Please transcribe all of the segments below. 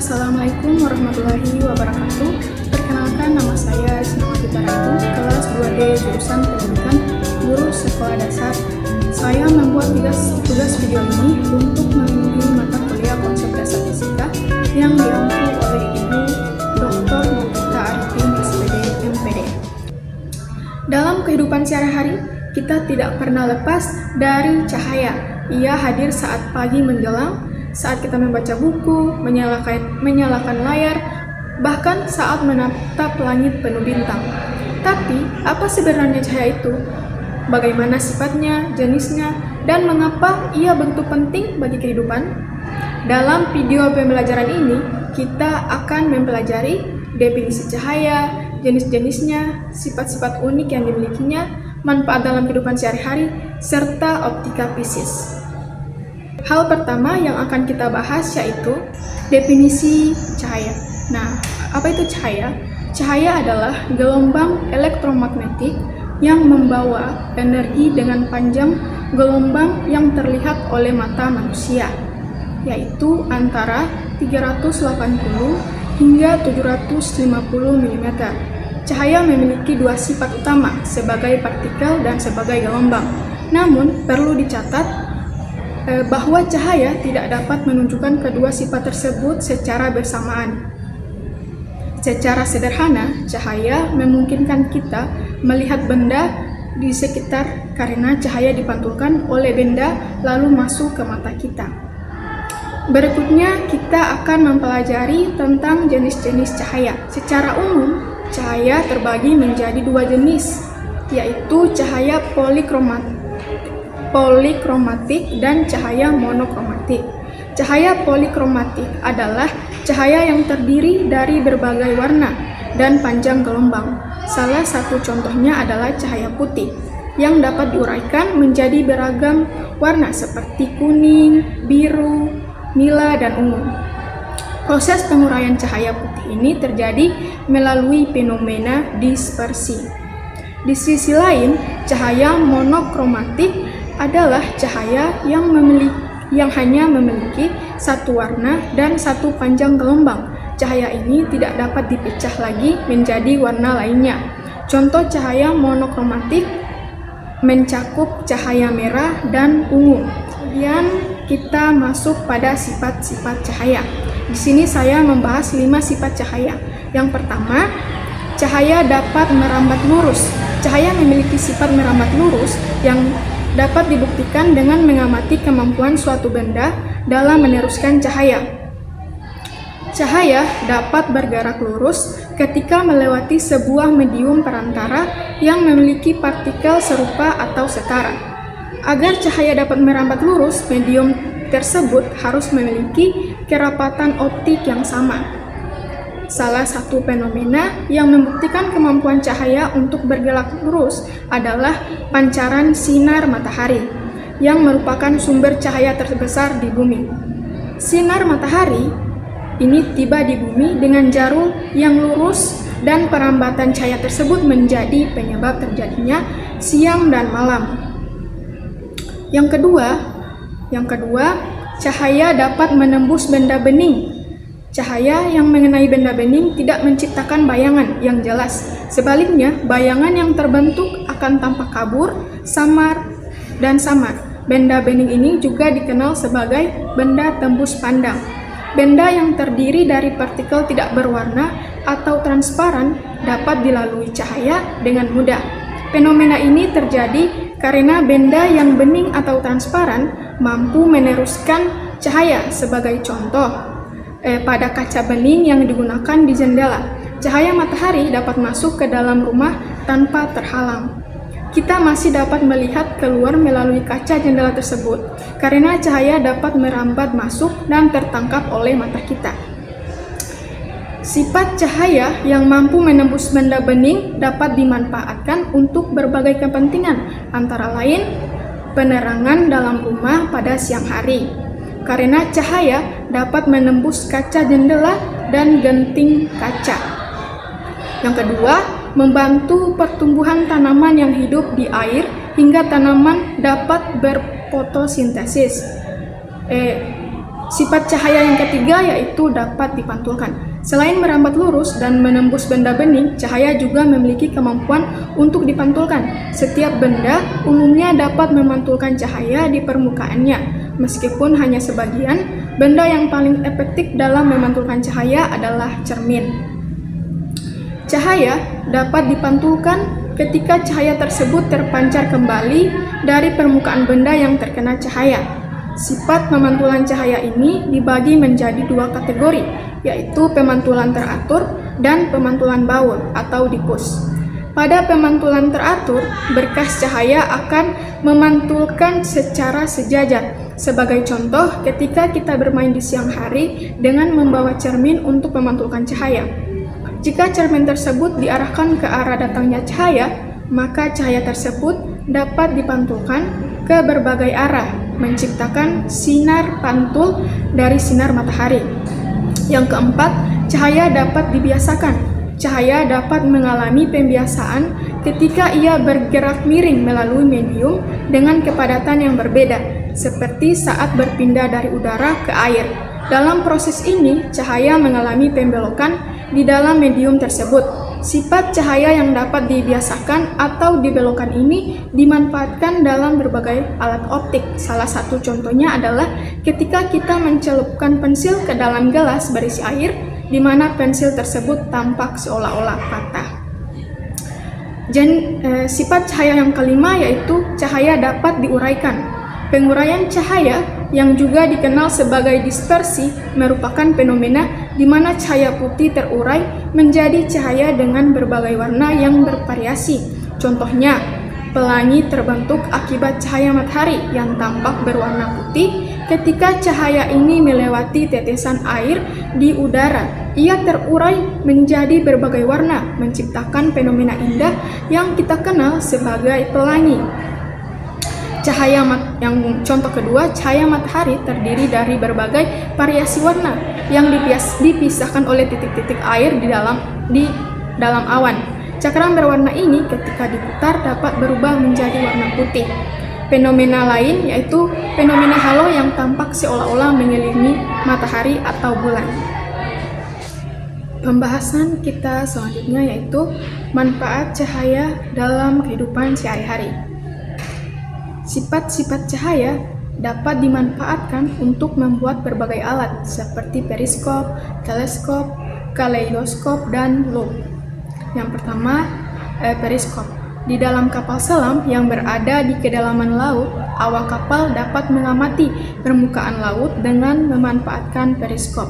Assalamualaikum warahmatullahi wabarakatuh. Perkenalkan, nama saya Sinamagita Raitu, kelas 2D jurusan Pendidikan Guru Sekolah Dasar. Saya membuat tugas video ini untuk memenuhi mata kuliah konsep dasar fisika yang diampu oleh Ibu Dr. Novita Arifin, SPD, MPD. Dalam kehidupan sehari-hari, kita tidak pernah lepas dari cahaya. Ia hadir saat pagi menjelang, saat kita membaca buku, menyalakan layar, bahkan saat menatap langit penuh bintang. Tapi, apa sebenarnya cahaya itu? Bagaimana sifatnya, jenisnya, dan mengapa ia begitu penting bagi kehidupan? Dalam video pembelajaran ini, kita akan mempelajari definisi cahaya, jenis-jenisnya, sifat-sifat unik yang dimilikinya, manfaat dalam kehidupan sehari-hari, serta optika fisis. Hal pertama yang akan kita bahas yaitu definisi cahaya. Nah, apa itu cahaya? Cahaya adalah gelombang elektromagnetik yang membawa energi dengan panjang gelombang yang terlihat oleh mata manusia, yaitu antara 380 hingga 750 mm. Cahaya memiliki dua sifat utama, sebagai partikel dan sebagai gelombang. Namun, perlu dicatat bahwa cahaya tidak dapat menunjukkan kedua sifat tersebut secara bersamaan. Secara sederhana, cahaya memungkinkan kita melihat benda di sekitar karena cahaya dipantulkan oleh benda lalu masuk ke mata kita. Berikutnya, kita akan mempelajari tentang jenis-jenis cahaya. Secara umum, cahaya terbagi menjadi dua jenis, yaitu cahaya polikromatik dan cahaya monokromatik. Cahaya polikromatik adalah cahaya yang terdiri dari berbagai warna dan panjang gelombang. Salah satu contohnya adalah cahaya putih, yang dapat diuraikan menjadi beragam warna seperti kuning, biru, nila, dan ungu. Proses penguraian cahaya putih ini terjadi melalui fenomena dispersi. Di sisi lain, cahaya monokromatik adalah cahaya yang hanya memiliki satu warna dan satu panjang gelombang. Cahaya ini tidak dapat dipecah lagi menjadi warna lainnya. Contoh cahaya monokromatik mencakup cahaya merah dan ungu. Kemudian kita masuk pada sifat-sifat cahaya. Di sini saya membahas 5 sifat cahaya. Yang pertama, cahaya dapat merambat lurus. Cahaya memiliki sifat merambat lurus yang dapat dibuktikan dengan mengamati kemampuan suatu benda dalam meneruskan cahaya. Cahaya dapat bergerak lurus ketika melewati sebuah medium perantara yang memiliki partikel serupa atau setara. Agar cahaya dapat merambat lurus, medium tersebut harus memiliki kerapatan optik yang sama. Salah satu fenomena yang membuktikan kemampuan cahaya untuk bergerak lurus adalah pancaran sinar matahari, yang merupakan sumber cahaya terbesar di bumi. Sinar matahari ini tiba di bumi dengan jarum yang lurus, dan perambatan cahaya tersebut menjadi penyebab terjadinya siang dan malam. Yang kedua, cahaya dapat menembus benda bening. Cahaya yang mengenai benda bening tidak menciptakan bayangan yang jelas. Sebaliknya, bayangan yang terbentuk akan tampak kabur, samar. Benda bening ini juga dikenal sebagai benda tembus pandang. Benda yang terdiri dari partikel tidak berwarna atau transparan dapat dilalui cahaya dengan mudah. Fenomena ini terjadi karena benda yang bening atau transparan mampu meneruskan cahaya. Sebagai contoh, pada kaca bening yang digunakan di jendela, cahaya matahari dapat masuk ke dalam rumah tanpa terhalang. Kita masih dapat melihat keluar melalui kaca jendela tersebut karena cahaya dapat merambat masuk dan tertangkap oleh mata kita. Sifat cahaya yang mampu menembus benda bening dapat dimanfaatkan untuk berbagai kepentingan, antara lain penerangan dalam rumah pada siang hari, karena cahaya dapat menembus kaca jendela dan genting kaca. Yang kedua, membantu pertumbuhan tanaman yang hidup di air hingga tanaman dapat berfotosintesis. Sifat cahaya yang ketiga yaitu dapat dipantulkan. Selain merambat lurus dan menembus benda bening, cahaya juga memiliki kemampuan untuk dipantulkan. Setiap benda umumnya dapat memantulkan cahaya di permukaannya, meskipun hanya sebagian. Benda yang paling efektif dalam memantulkan cahaya adalah cermin. Cahaya dapat dipantulkan ketika cahaya tersebut terpancar kembali dari permukaan benda yang terkena cahaya. Sifat pemantulan cahaya ini dibagi menjadi dua kategori, yaitu pemantulan teratur dan pemantulan baul atau diffus. Pada pemantulan teratur, berkas cahaya akan memantulkan secara sejajar. Sebagai contoh, ketika kita bermain di siang hari dengan membawa cermin untuk memantulkan cahaya. Jika cermin tersebut diarahkan ke arah datangnya cahaya, maka cahaya tersebut dapat dipantulkan ke berbagai arah, menciptakan sinar pantul dari sinar matahari. Yang keempat, cahaya dapat dibiasakan. Cahaya dapat mengalami pembiasaan ketika ia bergerak miring melalui medium dengan kepadatan yang berbeda, seperti saat berpindah dari udara ke air. Dalam proses ini, cahaya mengalami pembelokan di dalam medium tersebut. Sifat cahaya yang dapat dibiasakan atau dibelokkan ini dimanfaatkan dalam berbagai alat optik. Salah satu contohnya adalah ketika kita mencelupkan pensil ke dalam gelas berisi air, di mana pensil tersebut tampak seolah-olah patah. Sifat cahaya yang kelima yaitu cahaya dapat diuraikan. Penguraian cahaya yang juga dikenal sebagai dispersi merupakan fenomena di mana cahaya putih terurai menjadi cahaya dengan berbagai warna yang bervariasi. Contohnya, pelangi terbentuk akibat cahaya matahari yang tampak berwarna putih. Ketika cahaya ini melewati tetesan air di udara, ia terurai menjadi berbagai warna, menciptakan fenomena indah yang kita kenal sebagai pelangi. Yang contoh kedua, cahaya matahari terdiri dari berbagai variasi warna yang dipisahkan oleh titik-titik air di dalam awan. Cakram berwarna ini ketika diputar dapat berubah menjadi warna putih. Fenomena lain yaitu fenomena halo yang tampak seolah-olah mengelilingi matahari atau bulan. Pembahasan kita selanjutnya yaitu manfaat cahaya dalam kehidupan sehari-hari. Sifat-sifat cahaya dapat dimanfaatkan untuk membuat berbagai alat seperti periskop, teleskop, kaleidoskop, dan loop. Yang pertama, periskop. Di dalam kapal selam yang berada di kedalaman laut, awak kapal dapat mengamati permukaan laut dengan memanfaatkan periskop.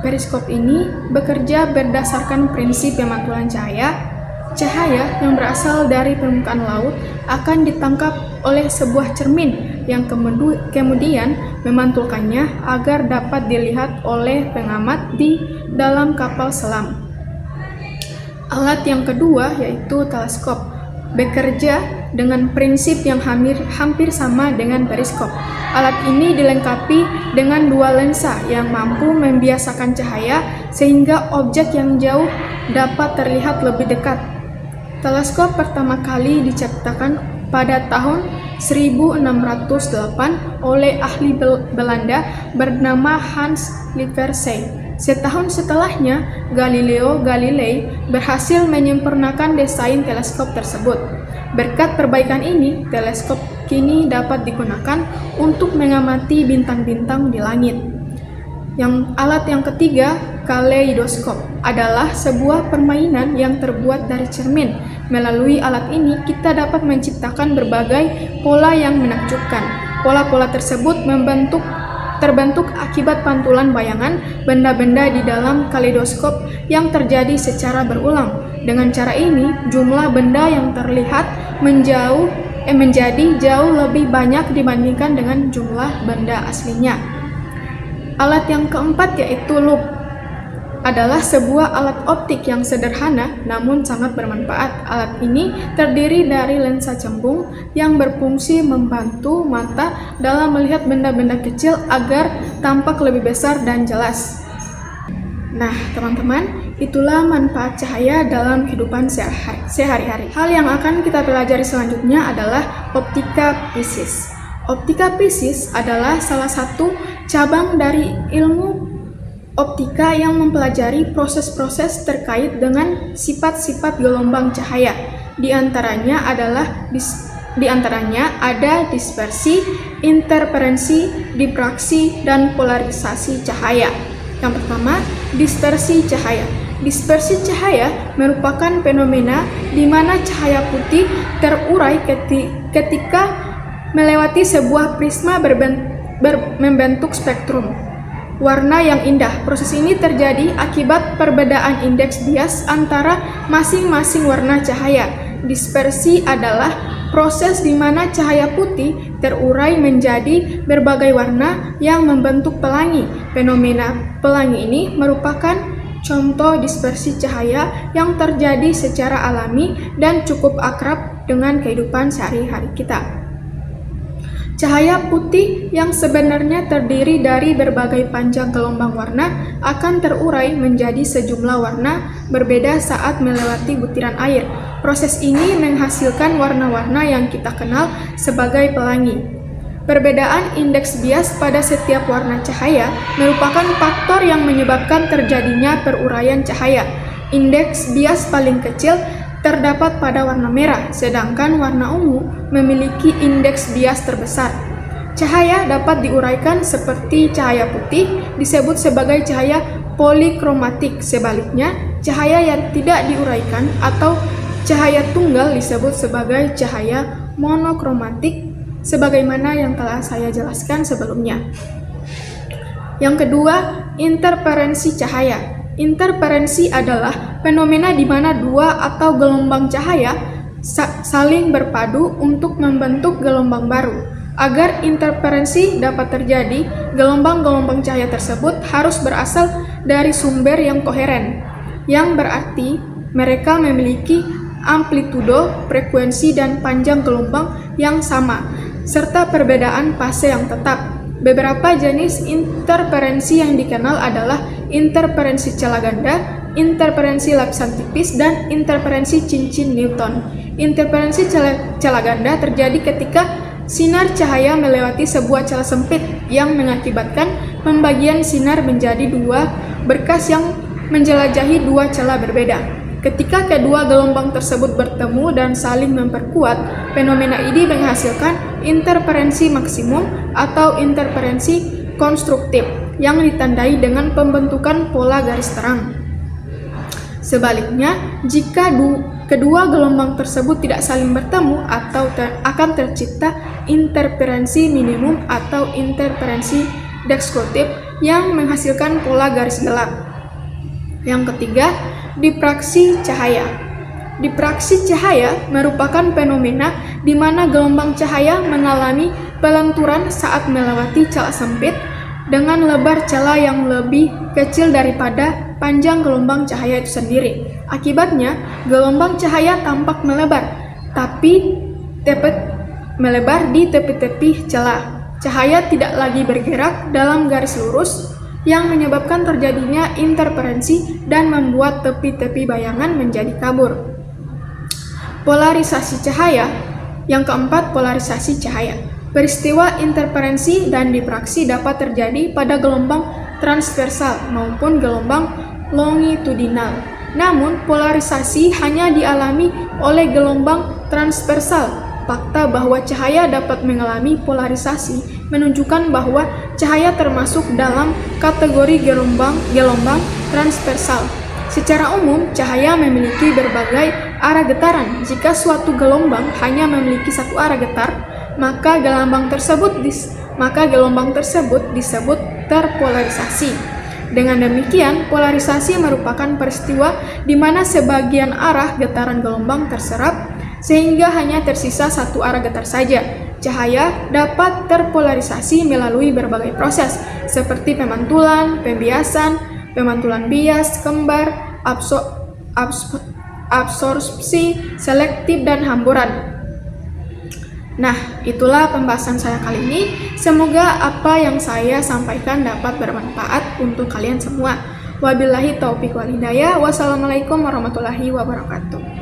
Periskop ini bekerja berdasarkan prinsip pemantulan cahaya. Cahaya yang berasal dari permukaan laut akan ditangkap oleh sebuah cermin yang kemudian memantulkannya agar dapat dilihat oleh pengamat di dalam kapal selam. Alat yang kedua yaitu teleskop, bekerja dengan prinsip yang hampir sama dengan periskop. Alat ini dilengkapi dengan dua lensa yang mampu membiasakan cahaya sehingga objek yang jauh dapat terlihat lebih dekat. Teleskop pertama kali diciptakan pada tahun 1608 oleh ahli Belanda bernama Hans Lippershey. Setahun setelahnya, Galileo Galilei berhasil menyempurnakan desain teleskop tersebut. Berkat perbaikan ini, teleskop kini dapat digunakan untuk mengamati bintang-bintang di langit. Alat yang ketiga, kaleidoskop, adalah sebuah permainan yang terbuat dari cermin. Melalui alat ini, kita dapat menciptakan berbagai pola yang menakjubkan. Pola-pola tersebut terbentuk akibat pantulan bayangan benda-benda di dalam kaleidoskop yang terjadi secara berulang. Dengan cara ini, jumlah benda yang terlihat menjadi jauh lebih banyak dibandingkan dengan jumlah benda aslinya. Alat yang keempat yaitu loop, adalah sebuah alat optik yang sederhana namun sangat bermanfaat. Alat ini terdiri dari lensa cembung yang berfungsi membantu mata dalam melihat benda-benda kecil agar tampak lebih besar dan jelas. Nah, teman-teman, itulah manfaat cahaya dalam kehidupan sehari-hari. Hal yang akan kita pelajari selanjutnya adalah optika fisis. Optika fisis adalah salah satu cabang dari ilmu optika yang mempelajari proses-proses terkait dengan sifat-sifat gelombang cahaya. Di antaranya ada dispersi, interferensi, diffraksi, dan polarisasi cahaya. Yang pertama, dispersi cahaya. Dispersi cahaya merupakan fenomena di mana cahaya putih terurai ketika melewati sebuah prisma membentuk spektrum warna yang indah. Proses ini terjadi akibat perbedaan indeks bias antara masing-masing warna cahaya. Dispersi adalah proses di mana cahaya putih terurai menjadi berbagai warna yang membentuk pelangi. Fenomena pelangi ini merupakan contoh dispersi cahaya yang terjadi secara alami dan cukup akrab dengan kehidupan sehari-hari kita. Cahaya putih yang sebenarnya terdiri dari berbagai panjang gelombang warna akan terurai menjadi sejumlah warna berbeda saat melewati butiran air. Proses ini menghasilkan warna-warna yang kita kenal sebagai pelangi. Perbedaan indeks bias pada setiap warna cahaya merupakan faktor yang menyebabkan terjadinya peruraian cahaya. Indeks bias paling kecil terdapat pada warna merah, sedangkan warna ungu memiliki indeks bias terbesar. Cahaya dapat diuraikan seperti cahaya putih disebut sebagai cahaya polikromatik. Sebaliknya, cahaya yang tidak diuraikan atau cahaya tunggal disebut sebagai cahaya monokromatik, sebagaimana yang telah saya jelaskan sebelumnya. Yang kedua, interferensi cahaya. Interferensi adalah fenomena di mana dua atau gelombang cahaya saling berpadu untuk membentuk gelombang baru. Agar interferensi dapat terjadi, gelombang-gelombang cahaya tersebut harus berasal dari sumber yang koheren, yang berarti mereka memiliki amplitudo, frekuensi, dan panjang gelombang yang sama, serta perbedaan fase yang tetap. Beberapa jenis interferensi yang dikenal adalah interferensi celah ganda, interferensi lapisan tipis, dan interferensi cincin Newton. Interferensi celah ganda terjadi ketika sinar cahaya melewati sebuah celah sempit yang mengakibatkan pembagian sinar menjadi dua berkas yang menjelajahi dua celah berbeda. Ketika kedua gelombang tersebut bertemu dan saling memperkuat, fenomena ini menghasilkan interferensi maksimum atau interferensi konstruktif yang ditandai dengan pembentukan pola garis terang. Sebaliknya, jika kedua gelombang tersebut tidak saling bertemu atau akan tercipta interferensi minimum atau interferensi destruktif yang menghasilkan pola garis gelap. Yang ketiga, diffraksi cahaya. Diffraksi cahaya merupakan fenomena di mana gelombang cahaya mengalami pelenturan saat melewati celah sempit dengan lebar celah yang lebih kecil daripada panjang gelombang cahaya itu sendiri. Akibatnya, gelombang cahaya tampak melebar, tapi melebar di tepi-tepi celah. Cahaya tidak lagi bergerak dalam garis lurus, yang menyebabkan terjadinya interferensi dan membuat tepi-tepi bayangan menjadi kabur. Polarisasi cahaya. Yang keempat, polarisasi cahaya. Peristiwa interferensi dan diffraksi dapat terjadi pada gelombang transversal maupun gelombang longitudinal. Namun, polarisasi hanya dialami oleh gelombang transversal. Fakta bahwa cahaya dapat mengalami polarisasi menunjukkan bahwa cahaya termasuk dalam kategori gelombang transversal. Secara umum, cahaya memiliki berbagai arah getaran. Jika suatu gelombang hanya memiliki satu arah getar, maka gelombang tersebut disebut terpolarisasi. Dengan demikian, polarisasi merupakan peristiwa di mana sebagian arah getaran gelombang terserap sehingga hanya tersisa satu arah getar saja. Cahaya dapat terpolarisasi melalui berbagai proses seperti pemantulan, pembiasan, pemantulan bias, kembar, absorpsi, selektif, dan hamburan. Nah, itulah pembahasan saya kali ini. Semoga apa yang saya sampaikan dapat bermanfaat untuk kalian semua. Wabillahi taufiq wal hidayah. Wassalamualaikum warahmatullahi wabarakatuh.